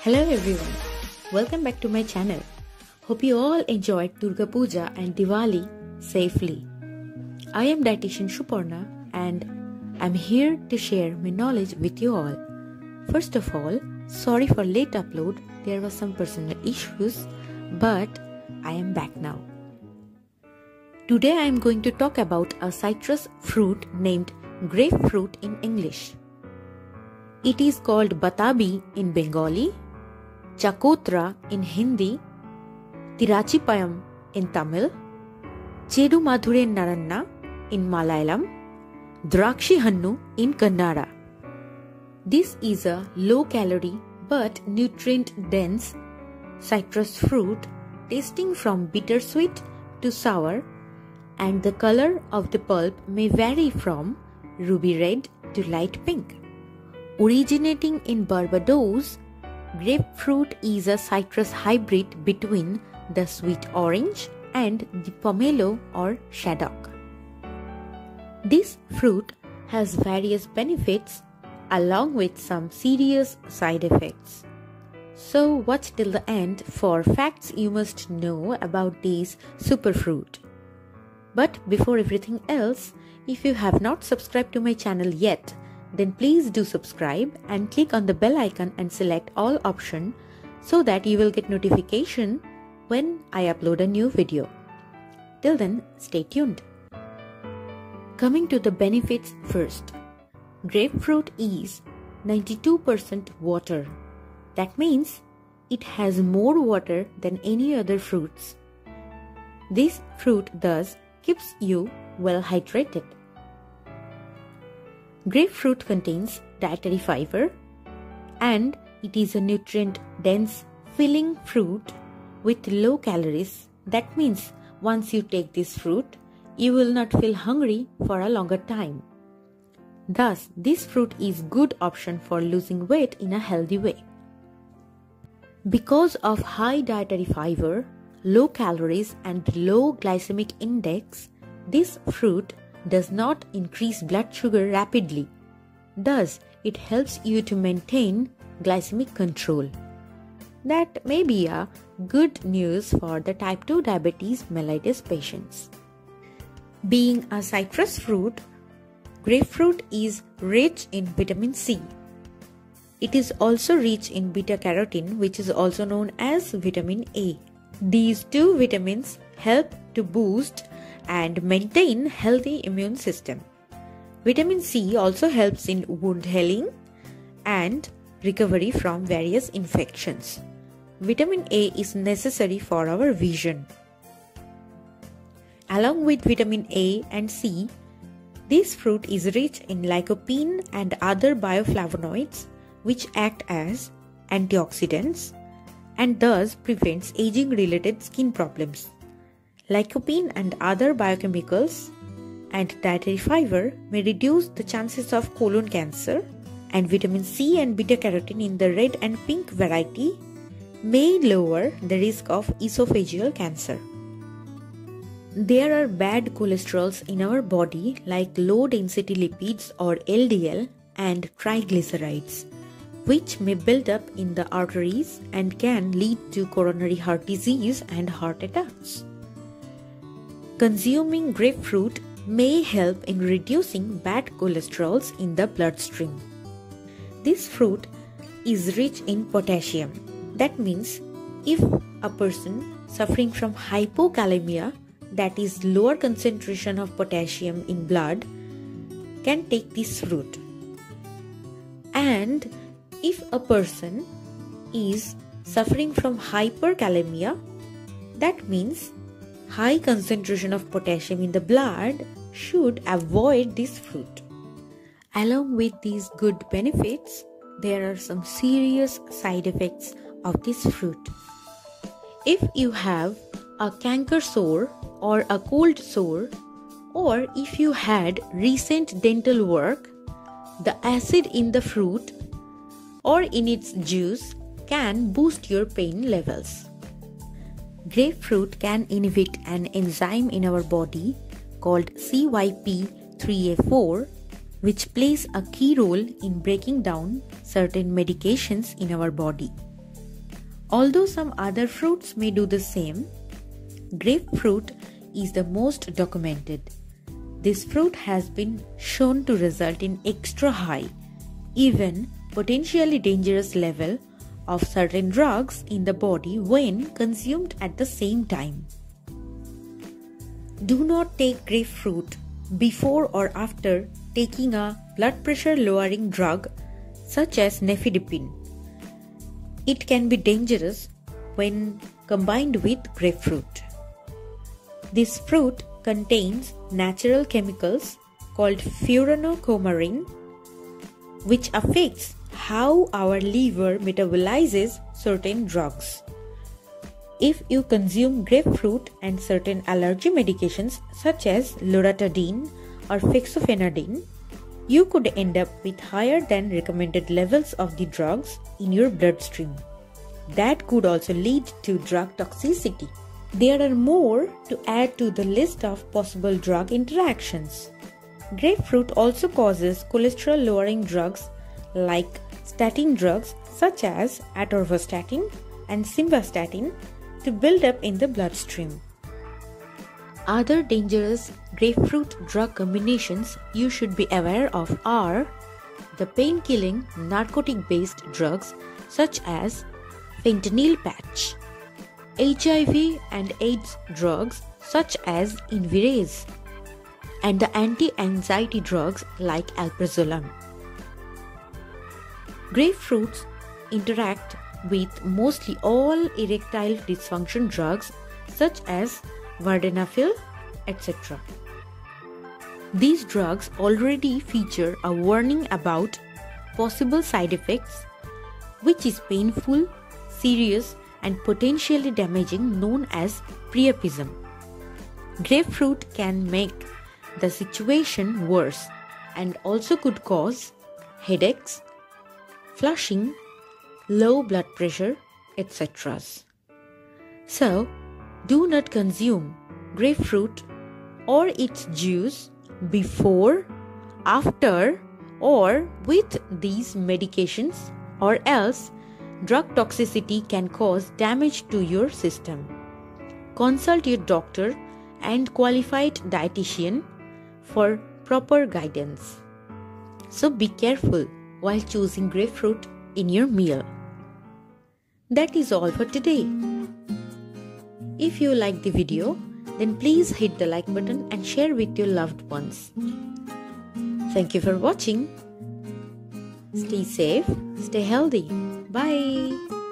Hello everyone, welcome back to my channel. Hope you all enjoyed Durga Puja and Diwali safely. I am Dietitian Shuparna and I'm here to share my knowledge with you all. First of all, sorry for late upload, there were some personal issues, but I am back now. Today I am going to talk about a citrus fruit named grapefruit in English. It is called Batabi in Bengali, Chakotra in Hindi, Tirachipayam in Tamil, Chedu Madhure Naranna in Malayalam, Drakshi Hannu in Kannada. This is a low-calorie but nutrient-dense citrus fruit tasting from bittersweet to sour, and the color of the pulp may vary from ruby red to light pink. Originating in Barbados, grapefruit is a citrus hybrid between the sweet orange and the pomelo or shaddock. This fruit has various benefits along with some serious side effects. So watch till the end for facts you must know about this superfruit. But before everything else, if you have not subscribed to my channel yet, then please do subscribe and click on the bell icon and select all option so that you will get notification when I upload a new video. Till then, stay tuned. Coming to the benefits first. Grapefruit is 92% water. That means it has more water than any other fruits. This fruit thus keeps you well hydrated. Grapefruit contains dietary fiber and it is a nutrient-dense, filling fruit with low calories. That means once you take this fruit, you will not feel hungry for a longer time. Thus, this fruit is good option for losing weight in a healthy way. Because of high dietary fiber, low calories and low glycemic index, this fruit does not increase blood sugar rapidly. Thus, it helps you to maintain glycemic control. That may be a good news for the type 2 diabetes mellitus patients. Being a citrus fruit, grapefruit is rich in vitamin C. It is also rich in beta-carotene, which is also known as vitamin A. These two vitamins help to boost and maintain healthy immune system. Vitamin C also helps in wound healing and recovery from various infections. Vitamin A is necessary for our vision. Along with vitamin A and C, this fruit is rich in lycopene and other bioflavonoids which act as antioxidants and thus prevents aging-related skin problems. Lycopene and other biochemicals and dietary fiber may reduce the chances of colon cancer, and vitamin C and beta-carotene in the red and pink variety may lower the risk of esophageal cancer. There are bad cholesterols in our body like low-density lipids or LDL and triglycerides, which may build up in the arteries and can lead to coronary heart disease and heart attacks. Consuming grapefruit may help in reducing bad cholesterols in the bloodstream. This fruit is rich in potassium. That means if a person suffering from hypokalemia, that is lower concentration of potassium in blood, can take this fruit. And if a person is suffering from hyperkalemia, that means high concentration of potassium in the blood, should avoid this fruit. Along with these good benefits, there are some serious side effects of this fruit. If you have a canker sore or a cold sore, or if you had recent dental work, the acid in the fruit or in its juice can boost your pain levels. Grapefruit can inhibit an enzyme in our body called CYP3A4, which plays a key role in breaking down certain medications in our body. Although some other fruits may do the same, grapefruit is the most documented. This fruit has been shown to result in extra high, even potentially dangerous level of certain drugs in the body when consumed at the same time. Do not take grapefruit before or after taking a blood pressure lowering drug such as nifedipine. It can be dangerous when combined with grapefruit. This fruit contains natural chemicals called furanocoumarin, which affects how our liver metabolizes certain drugs. If you consume grapefruit and certain allergy medications such as loratadine or fexofenadine, you could end up with higher than recommended levels of the drugs in your bloodstream. That could also lead to drug toxicity. There are more to add to the list of possible drug interactions. Grapefruit also causes cholesterol-lowering drugs like statin drugs such as atorvastatin and simvastatin to build up in the bloodstream. Other dangerous grapefruit drug combinations you should be aware of are the pain-killing narcotic-based drugs such as fentanyl patch, HIV and AIDS drugs such as Invirase, and the anti-anxiety drugs like alprazolam. Grapefruits interact with mostly all erectile dysfunction drugs such as vardenafil, etc. These drugs already feature a warning about possible side effects, which is painful, serious, and potentially damaging, known as priapism. Grapefruit can make the situation worse and also could cause headaches, flushing, low blood pressure, etc. So, do not consume grapefruit or its juice before, after, or with these medications, or else drug toxicity can cause damage to your system. Consult your doctor and qualified dietitian for proper guidance. So be careful while choosing grapefruit in your meal. That is all for today. If you like the video, then please hit the like button and share with your loved ones. Thank you for watching. Stay safe, stay healthy. Bye.